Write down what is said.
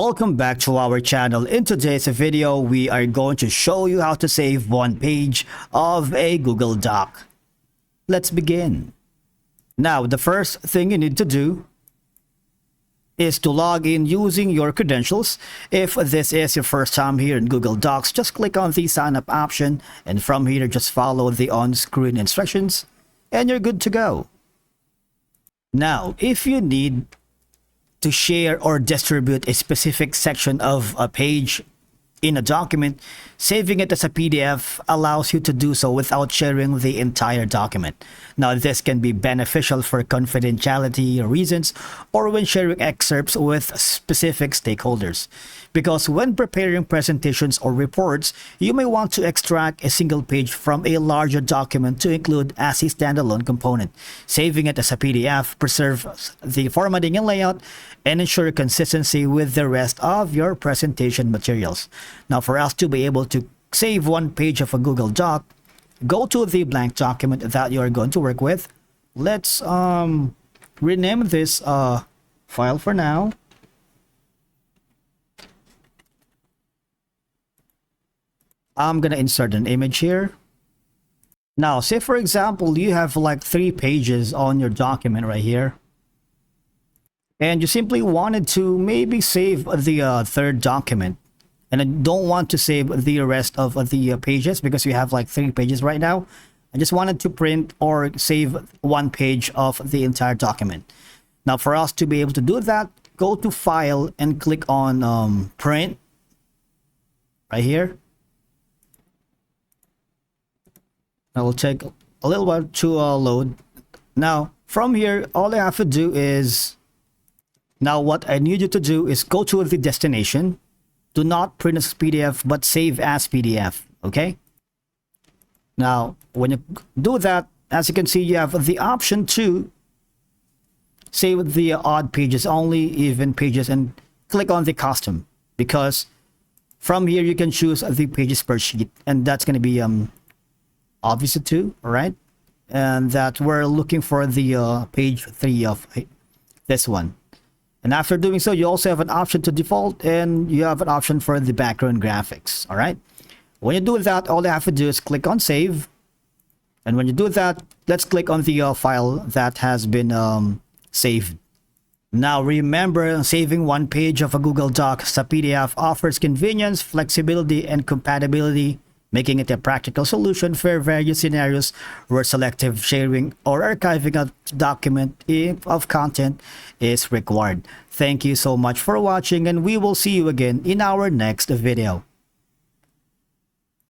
Welcome back to our channel. In today's video, we are going to show you how to save one page of a Google Doc. Let's begin. Now, the first thing you need to do is to log in using your credentials. If this is your first time here in Google Docs, just click on the sign up option, and from here, just follow the on-screen instructions, and you're good to go. Now, if you need to share or distribute a specific section of a page in a document, saving it as a PDF allows you to do so without sharing the entire document. Now, this can be beneficial for confidentiality reasons or when sharing excerpts with specific stakeholders. Because when preparing presentations or reports, you may want to extract a single page from a larger document to include as a standalone component. Saving it as a PDF preserves the formatting and layout and ensure consistency with the rest of your presentation materials. Now, for us to be able to save one page of a Google Doc, go to the blank document that you're going to work with. Let's rename this file for now. I'm gonna insert an image here. Now, say for example, you have like 3 pages on your document right here, and you simply wanted to maybe save the third document, and I don't want to save the rest of the pages because you have like 3 pages right now. I just wanted to print or save one page of the entire document. Now, for us to be able to do that, go to File and click on Print right here. That will take a little while to load. Now, from here, all I have to do is, now what I need you to do is go to the destination. Do not print as PDF, but save as PDF, okay? Now, when you do that, as you can see, you have the option to save the odd pages only, even pages, and click on the custom, because from here you can choose the pages per sheet, and that's going to be obvious too, all right? And that we're looking for the page 3 of this one. And after doing so, you also have an option to default, and you have an option for the background graphics, all right? When you do that, all you have to do is click on save. And when you do that, let's click on the file that has been saved. Now, remember, saving one page of a Google Doc as a PDF offers convenience, flexibility, and compatibility, making it a practical solution for various scenarios where selective sharing or archiving a document of content is required. Thank you so much for watching, and we will see you again in our next video.